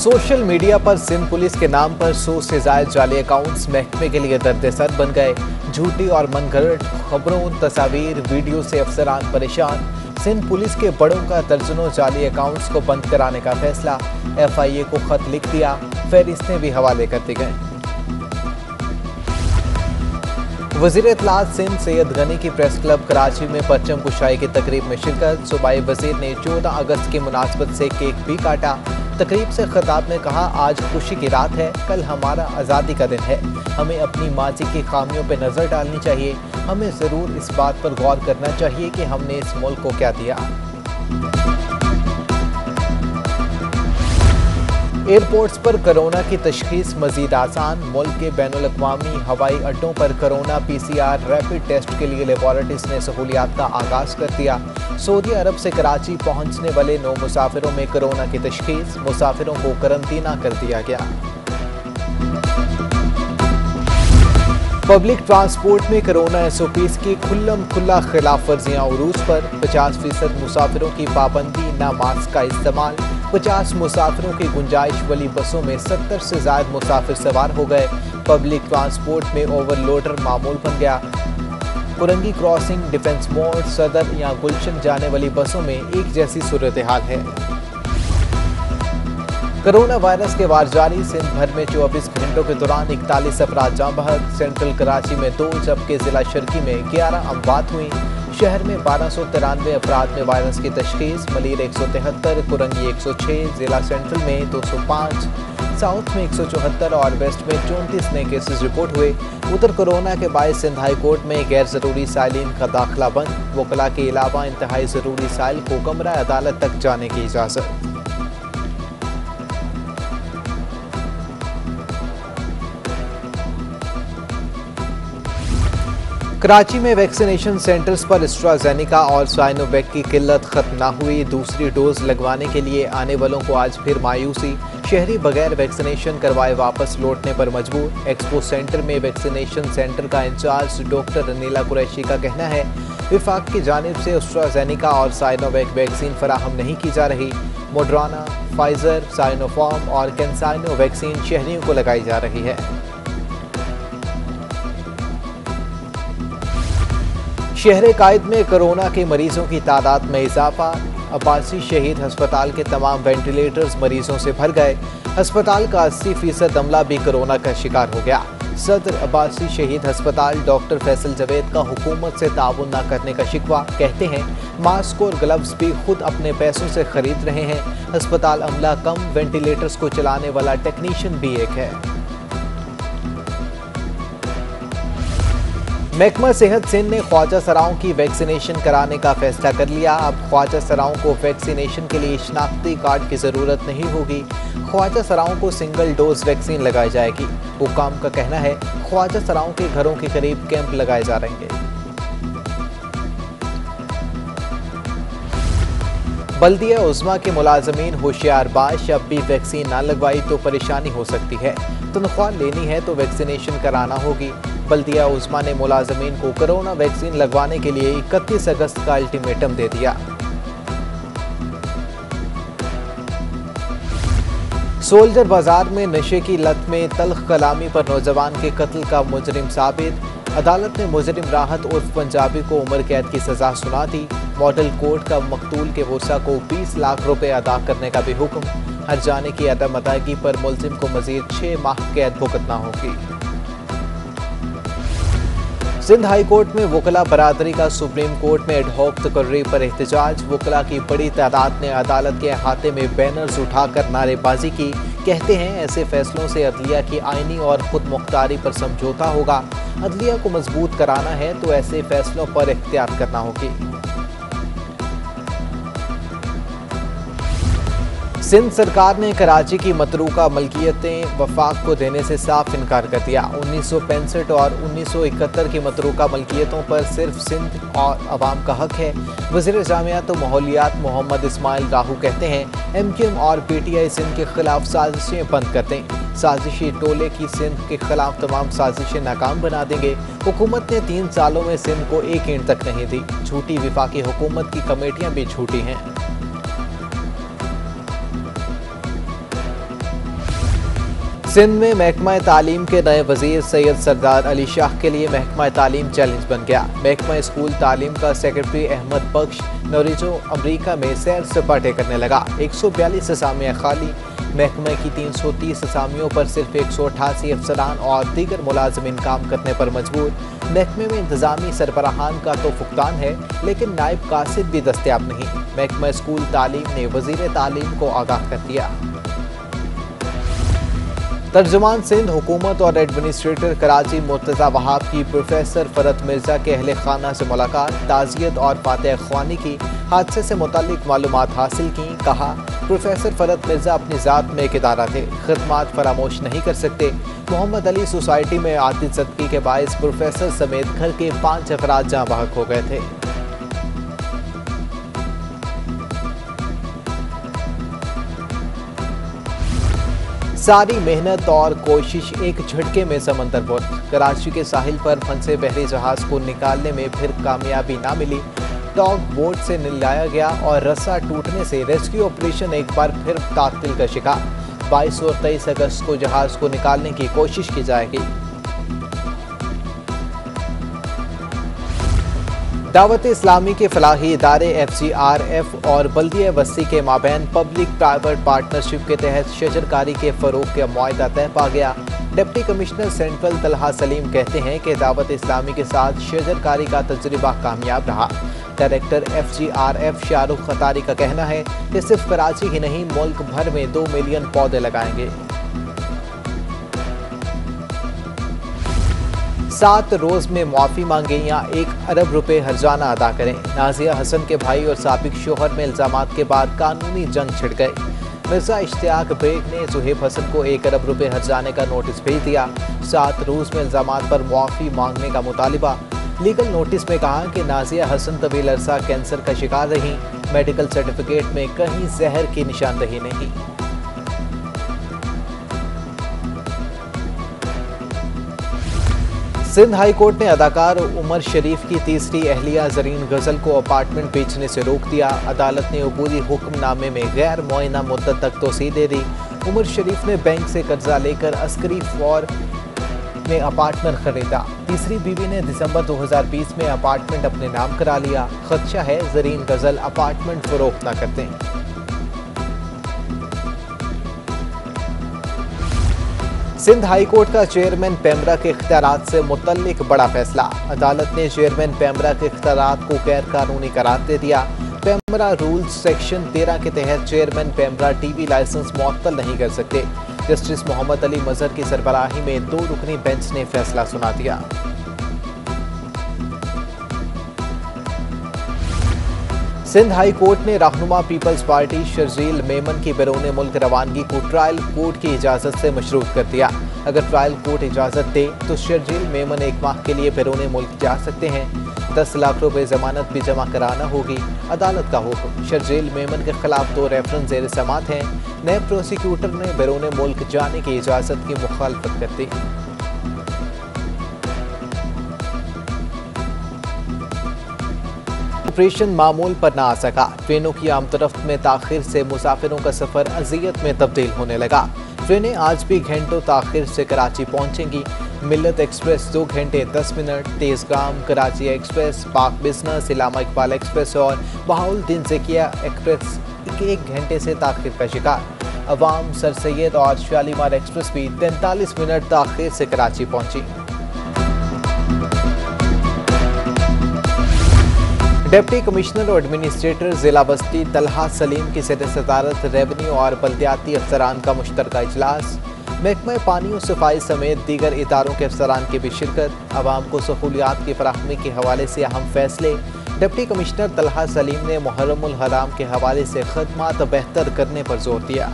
Social media पर Sindh police के नाम पर 100 से ज्यादा जाली अकाउंट्स महकमे के लिए दर्द-ए-सर बन गए। झूठी और मनगढ़ंत खबरों, तस्वीर, वीडियो से अफसरान परेशान। सिंध पुलिस के बड़ों का दर्जनों जाली अकाउंट्स को बंद कराने का फैसला। FIA को खत लिख दिया, फहरिस्तें भी हवाले कर दी गईं। वज़ीर इत्तलात सिंध सैयद गनी की प्रेस क्लब कराची में परचम कुशाई की तकरीब में शिरकत। सूबाई वज़ीर ने 14 अगस्त की मुनासबत से केक भी काटा। तकरीब से खिताब में कहा, आज खुशी की रात है, कल हमारा आज़ादी का दिन है। हमें अपनी माजी की खामियों पर नज़र डालनी चाहिए। हमें ज़रूर इस बात पर गौर करना चाहिए कि हमने इस मुल्क को क्या दिया। एयरपोर्ट्स पर कोरोना की तशखीस मजीद आसान। मुल्क के बैनुल-अक़वामी हवाई अड्डों पर कोरोना PCR रैपिड टेस्ट के लिए लेबॉरेटरीज ने सहूलियात का आगाज कर दिया। सऊदी अरब से कराची पहुंचने वाले 9 मुसाफिरों में कोरोना की तशखीस। मुसाफिरों को करंतना कर दिया गया। पब्लिक ट्रांसपोर्ट में कोरोना SOPs की खुल्ला खिलाफ वर्जियाँ उरूज पर। 50% मुसाफिरों की पाबंदी, ना मास्क का इस्तेमाल। 50 मुसाफिरों की गुंजाइश वाली बसों में 70 से ज्यादा मुसाफिर सवार हो गए। पब्लिक ट्रांसपोर्ट में ओवरलोडर मामूल बन गया। कुरंगी क्रॉसिंग, डिफेंस मोड़, सदर या गुलशन जाने वाली बसों में एक जैसी सूरत हाल है। कोरोना वायरस के वार जारी। सिंध भर में 24 घंटों के दौरान 41 अफराद जाँ बहक। सेंट्रल कराची में 2 जबकि जिला शर्की में 11 अमवात हुई। शहर में 1293 अफराद में वायरस की तशखीस। मलीर 173, कुरंगी 106, जिला सेंट्रल में 205, साउथ में 174 और वेस्ट में 34 नए केसेस रिपोर्ट हुए। उधर कोरोना के बायस सिंध हाई कोर्ट में गैर जरूरी साइलिन का दाखिला बंद। वकला के अलावा इंतहाई जरूरी साइल को कमरा अदालत तक जाने की इजाजत। कराची में वैक्सीनेशन सेंटर्स पर एस्ट्राजेनेका और साइनोवैक की किल्लत खत्म न हुई। दूसरी डोज लगवाने के लिए आने वालों को आज फिर मायूसी। शहरी बगैर वैक्सीनेशन करवाए वापस लौटने पर मजबूर। एक्सपो सेंटर में वैक्सीनेशन सेंटर का इंचार्ज डॉक्टर अनीला कुरैशी का कहना है, विफाक की जानिब से एस्ट्राजेनेका और साइनोवैक वैक्सीन फराहम नहीं की जा रही। मोडराना, फाइजर, साइनोफार्म और कैंसाइनो वैक्सीन शहरियों को लगाई जा रही है। शहर कायद में कोरोना के मरीजों की तादाद में इजाफा। अब्बासी शहीद अस्पताल के तमाम वेंटिलेटर्स मरीजों से भर गए। अस्पताल का 80% अमला भी कोरोना का शिकार हो गया। सदर अब्बासी शहीद अस्पताल डॉक्टर फैसल जवेद का हुकूमत से ताउन न करने का शिकवा। कहते हैं मास्क और ग्लव्स भी खुद अपने पैसों से खरीद रहे हैं। अस्पताल अमला कम, वेंटिलेटर्स को चलाने वाला टेक्नीशियन भी एक है। महकमा सेहत सिंध ने ख्वाजा सराओं की वैक्सीनेशन कराने का फैसला कर लिया। अब ख्वाजा सराओं को वैक्सीनेशन के लिए शनाख्ती कार्ड की ज़रूरत नहीं होगी। ख्वाजा सराओं को सिंगल डोज वैक्सीन लगाई जाएगी। हुकाम का कहना है ख्वाजा सराओं के घरों के करीब कैंप लगाए जा रहे हैं। बल्दिया उज़्मा के मुलाजमीन होशियार बाश, अब भी वैक्सीन ना लगवाई तो परेशानी हो सकती है। तनख्वाह लेनी है तो वैक्सीनेशन कराना होगी। बल्दिया उज़्मा ने मुलाजमीन को कोरोना वैक्सीन लगवाने के लिए 31 अगस्त का अल्टीमेटम दे दिया। सोल्जर बाजार में नशे की लत में तल्ख कलामी पर नौजवान के कत्ल का मुजरिम साबित। अदालत ने मुजरिम राहत उर्फ पंजाबी को उम्र कैद की सजा सुना दी। मॉडल कोर्ट का मकतूल के वसा को 20 लाख रुपए अदा करने का भी हुक्म। हर जाने की अदम अदायगी पर मुलजिम को मजीद 6 माह कैद भुगतना होगी। सिंध हाई कोर्ट में वकला बरादरी का सुप्रीम कोर्ट में एडहॉक तकर्री पर एहतजाज। वकला की बड़ी तादाद ने अदालत के अहाते में बैनर्स उठाकर नारेबाजी की। कहते हैं ऐसे फैसलों से अदलिया की आईनी और खुद मुख्तारी पर समझौता होगा। अदलिया को मजबूत कराना है तो ऐसे फैसलों पर एहतियात करना होगी। सिंध सरकार ने कराची की मतरूका मलकियतें वफाक को देने से साफ इनकार कर दिया। 1965 और 1971 की मतरूका मलकियतों पर सिर्फ सिंध और अवाम का हक है। वज़ीर जामियात व माहौलियात मोहम्मद इस्माइल राहू कहते हैं MQM और PTI सिंध के खिलाफ साजिशें बंद कर दें। साजिशी टोले की सिंध के खिलाफ तमाम साजिशें नाकाम बना देंगे। हुकूमत ने 3 सालों में सिंध को 1 ईंट तक नहीं दी। झूठी विफाकी हुकूमत की कमेटियां भी झूठी हैं। सिंध में महकमा तालीम के नए वजीर सैयद सरदार अली शाह के लिए महकमा तालीम चैलेंज बन गया। महकमा स्कूल तालीम का सेक्रेटरी अहमद बख्श नौरिजो अमरीका में सैर सपाटे करने लगा। 142 असामियाँ खाली। महकमे की 330 असामियों पर सिर्फ 188 अफसरान और दीगर मुलाजमीन काम करने पर मजबूर। महकमे में इंतजामी सरबराहान का तो फुकदान है, लेकिन नायब कासिद भी दस्तयाब नहीं। महकमा स्कूल तालीम ने वजीर तालीम को आगाह कर दिया। तर्जुमान सिंध हुकूमत और एडमिनिस्ट्रेटर कराची मुर्तज़ा वहाब की प्रोफेसर फरत मिर्जा के अहले खाना से मुलाकात, ताज़ियत और फातह ख्वानी की। हादसे से मुताल्लिक मालूमात हासिल की। कहा, प्रोफेसर फरत मिर्जा अपनी ज़ात में एक इदारा थे, खिदमात फरामोश नहीं कर सकते। मोहम्मद अली सोसाइटी में आतिश ज़दगी के बायस प्रोफेसर समेत घर के 5 अफराद जाँ बहक हो गए थे। सारी मेहनत और कोशिश एक झटके में समंदर बुर। कराची के साहिल पर फंसे बहरी जहाज को निकालने में फिर कामयाबी ना मिली। डॉग बोट से लाया गया और रस्सा टूटने से रेस्क्यू ऑपरेशन एक बार फिर तातिल का शिकार। 22 और 23 अगस्त को जहाज को निकालने की कोशिश की जाएगी। दावत इस्लामी के फलाही इदारे FGRF और बल्दिया बस्ती के माबैन पब्लिक प्राइवेट पार्टनरशिप के तहत शजरकारी के फरोग का मुआहदा तय पा गया। Deputy commissioner central Talha Salim कहते हैं कि दावत इस्लामी के साथ शजरकारी का तजुर्बा कामयाब रहा। डायरेक्टर FGRF शाहरुख खतारी का कहना है कि सिर्फ कराची ही नहीं, मुल्क भर में 2 मिलियन पौधे लगाएंगे। 7 रोज में माफी मांगे या 1 अरब रुपए हर्जाना अदा करें। नाजिया हसन के भाई और साबिक शोहर में इल्जामात के बाद कानूनी जंग छिड़ गए। मिर्जा इश्तियाक बेग ने सुहेब हसन को 1 अरब रुपए हर्जाने का नोटिस भेज दिया। 7 रोज में इल्जामात पर माफी मांगने का मुतालिबा। लीगल नोटिस में कहा कि नाजिया हसन तवील अरसा कैंसर का शिकार रही। मेडिकल सर्टिफिकेट में कहीं जहर की निशानदही नहीं। सिंध हाई कोर्ट ने अदाकार उमर शरीफ की तीसरी अहलिया जरीन गजल को अपार्टमेंट बेचने से रोक दिया। अदालत ने अबूदी हुक्मनामे में गैर मुअय्यना मुद्दत तक तोसी दे दी। उमर शरीफ ने बैंक से कर्जा लेकर अस्करी फौर में अपार्टमेंट खरीदा। तीसरी बीवी ने दिसंबर 2020 में अपार्टमेंट अपने नाम करा लिया। खदशा है जरीन गजल अपार्टमेंट फरोख्त न करते। सिंध हाई कोर्ट का चेयरमैन पेमरा के इख्तियारात से मुतल्लिक बड़ा फैसला। अदालत ने चेयरमैन पेमरा के इख्तियारात को गैर कानूनी करार दे दिया। पेमरा रूल्स सेक्शन 13 के तहत चेयरमैन पेमरा टीवी लाइसेंस मुअत्तल नहीं कर सकते। जस्टिस मोहम्मद अली मजहर की सरबराही में 2 रुकनी बेंच ने फैसला सुना दिया। सिंध हाई कोर्ट ने रहनुमा पीपल्स पार्टी शर्जील मेमन की बैरून मुल्क रवानगी को ट्रायल कोर्ट की इजाज़त से मशरूत कर दिया। अगर ट्रायल कोर्ट इजाज़त दे तो शर्जील मेमन 1 माह के लिए बैरून मुल्क जा सकते हैं। 10 लाख रुपए जमानत भी जमा कराना होगी। अदालत का हुक्म। शर्जील मेमन के खिलाफ 2 रेफरेंस ज़ेर समात हैं। नए प्रोसिक्यूटर ने बैरून मुल्क जाने की इजाज़त की मुखालफत कर दी। ऑपरेशन मामूल पर ना आ सका। ट्रेनों की आमतरफ्त में ताखिर से मुसाफिरों का सफर अजियत में तब्दील होने लगा। ट्रेनें आज भी घंटों ताखिर से कराची पहुंचेंगी। मिल्लत एक्सप्रेस 2 घंटे 10 मिनट, तेजगाम कराची एक्सप्रेस, पाक बिजनेस, इलामा इकबाल एक्सप्रेस और बहाउद्दीन ज़किया एक्सप्रेस 1 घंटे से ताखिर का शिकार। अवाम, सर सैयद और शालीमार एक्सप्रेस भी 43 मिनट ताखिर से कराची पहुंची। डिप्टी कमिश्नर और एडमिनिस्ट्रेटर जिला बस्ती तलहा सलीम की सदारत रेवेन्यू और बल्दियाती अफसरान का मुश्तरका इजलास। महकमा पानी और सफाई समेत दीगर इदारों के अफसरान की भी शिरकत। आवाम को सहूलियात की फराहमी के हवाले से अहम फैसले। डिप्टी कमिश्नर तलहा सलीम ने मुहर्रमुल हराम के हवाले से खदमात बेहतर करने पर जोर दिया।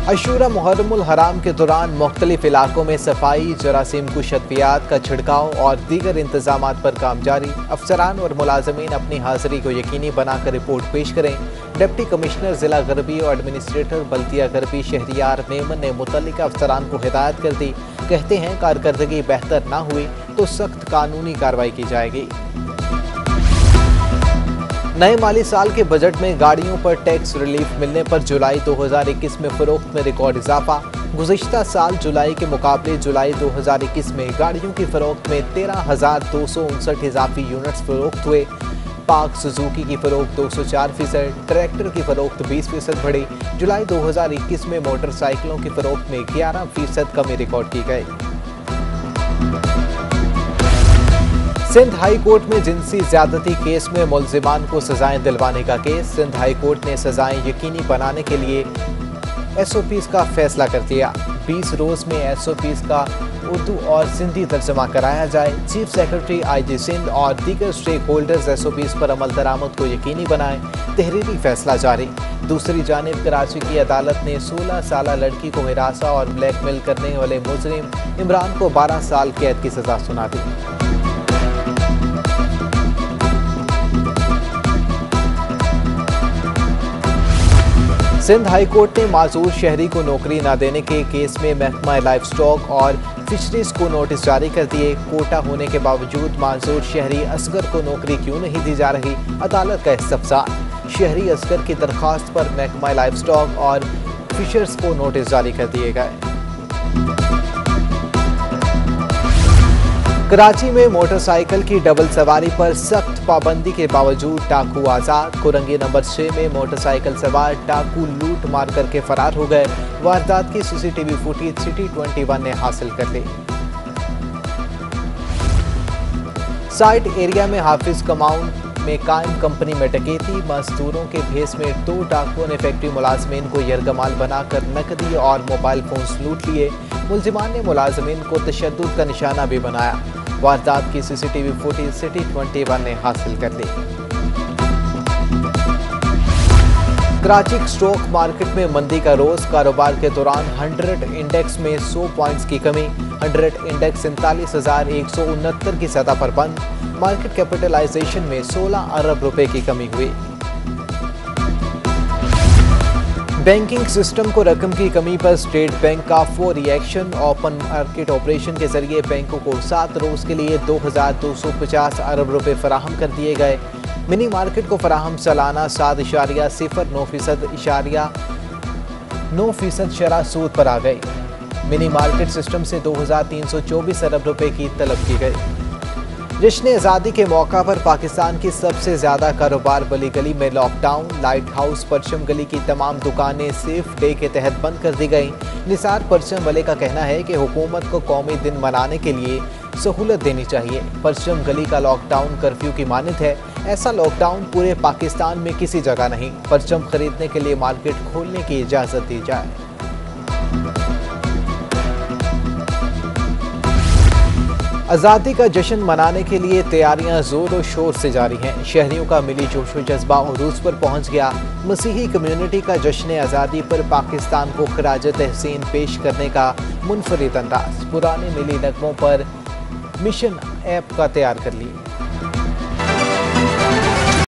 अशूरा मुहर्रमुल हराम के दौरान मुख्तलिफ इलाकों में सफाई, जरासीम कुश अद्वियात का छिड़काव और दीगर इंतजामात पर काम जारी। अफसरान और मुलाजमीन अपनी हाजिरी को यकीनी बनाकर रिपोर्ट पेश करें। डिप्टी कमिश्नर जिला गरबी और एडमिनिस्ट्रेटर बल्दिया गरबी शहरियार मेमन ने मुतल्लिका अफसरान को हिदायत कर दी। कहते हैं कारकर्दगी बेहतर न हुई तो सख्त कानूनी कार्रवाई की जाएगी। नए माली साल के बजट में गाड़ियों पर टैक्स रिलीफ मिलने पर जुलाई 2021 में फरोख्त में रिकॉर्ड इजाफा। गुज़िश्ता साल जुलाई के मुकाबले जुलाई 2021 में गाड़ियों की फरोख्त में 13,259 इजाफी यूनिट्स फरोख्त हुए। पाक सुजुकी की फरोख्त 204%, ट्रैक्टर की फरोख्त 20% बढ़ी। जुलाई 2021 में मोटरसाइकिलों की फरोख्त में 11% कमी रिकॉर्ड की गई। सिंध हाई कोर्ट में जिनसी ज्यादती केस में मुल्जिमान को सजाएं दिलवाने का केस। सिंध हाई कोर्ट ने सजाएं यकीनी बनाने के लिए SOPs का फैसला कर दिया। 20 रोज में SOPs का उर्दू और सिंधी तर्जमा कराया जाए। चीफ सेक्रेटरी IG सिंध और दीगर स्टेक होल्डर्स SOPs पर अमल दरामद को यकीनी बनाएं। तहरीरी फैसला जारी। दूसरी जानिब कराची की अदालत ने 16 साला लड़की को हिरासा और ब्लैकमेल करने वाले मुजरिम इमरान को 12 साल कैद की सजा सुना दी। सिंध हाई कोर्ट ने माजूर शहरी को नौकरी न देने के केस में महकमा लाइफ स्टॉक और फिशरीज को नोटिस जारी कर दिए। कोटा होने के बावजूद माजूर शहरी असगर को नौकरी क्यों नहीं दी जा रही, अदालत का इस्तफसार। शहरी असगर की दरख्वास्त पर महकमा लाइफ स्टॉक और फिशर्स को नोटिस जारी कर दिए गए। कराची में मोटरसाइकिल की डबल सवारी पर सख्त पाबंदी के बावजूद टाकू आजाद। कुरंगी नंबर 6 में मोटरसाइकिल सवार टाकू लूट मार करके फरार हो गए। वारदात की CCTV फुटेज सिटी 21 ने हासिल कर ली। साइट एरिया में हाफिज कंपाउंड में कायम कंपनी में डकैती। मजदूरों के भेस में 2 डाकुओं ने फैक्ट्री मुलाजमीन को यरगमाल बनाकर नकदी और मोबाइल फोन्स लूट लिए। मुल्जिमान ने मुलाजमीन को तशद्दुद का निशाना भी बनाया। वारदात की CCTV फुटेज सिटी 21 ने हासिल कर ली। कराची स्टॉक मार्केट में मंदी का रोज। कारोबार के दौरान 100 इंडेक्स में 100 पॉइंट्स की कमी। 100 इंडेक्स 47,169 की सतह पर बंद। मार्केट कैपिटलाइजेशन में 16 अरब रुपए की कमी हुई। बैंकिंग सिस्टम को रकम की कमी पर स्टेट बैंक का फौरी रिएक्शन। ओपन मार्केट ऑपरेशन के जरिए बैंकों को 7 रोज के लिए 2,250 अरब रुपए फराहम कर दिए गए। मिनी मार्केट को फराहम सालाना 7.09% शरह सूद पर आ गई। मिनी मार्केट सिस्टम से 2,324 अरब रुपए की तलब की गई। जश्न आज़ादी के मौका पर पाकिस्तान की सबसे ज़्यादा कारोबार वाली गली में लॉकडाउन। लाइट हाउस परचम गली की तमाम दुकानें सेफ डे के तहत बंद कर दी गईं। निसार परचम वाले का कहना है कि हुकूमत को कौमी दिन मनाने के लिए सहूलत देनी चाहिए। परचम गली का लॉकडाउन कर्फ्यू की मानद है। ऐसा लॉकडाउन पूरे पाकिस्तान में किसी जगह नहीं। परचम खरीदने के लिए मार्केट खोलने की इजाज़त दी जाए। आज़ादी का जश्न मनाने के लिए तैयारियां जोरों शोर से जारी हैं। शहरियों का मिली जोशो जज्बा उरूज पर पहुंच गया। मसीही कम्युनिटी का जश्न आज़ादी पर पाकिस्तान को खराज तहसीन पेश करने का मुनफरिद अंदाज। पुराने मिली नगमों पर मिशन ऐप का तैयार कर लिए।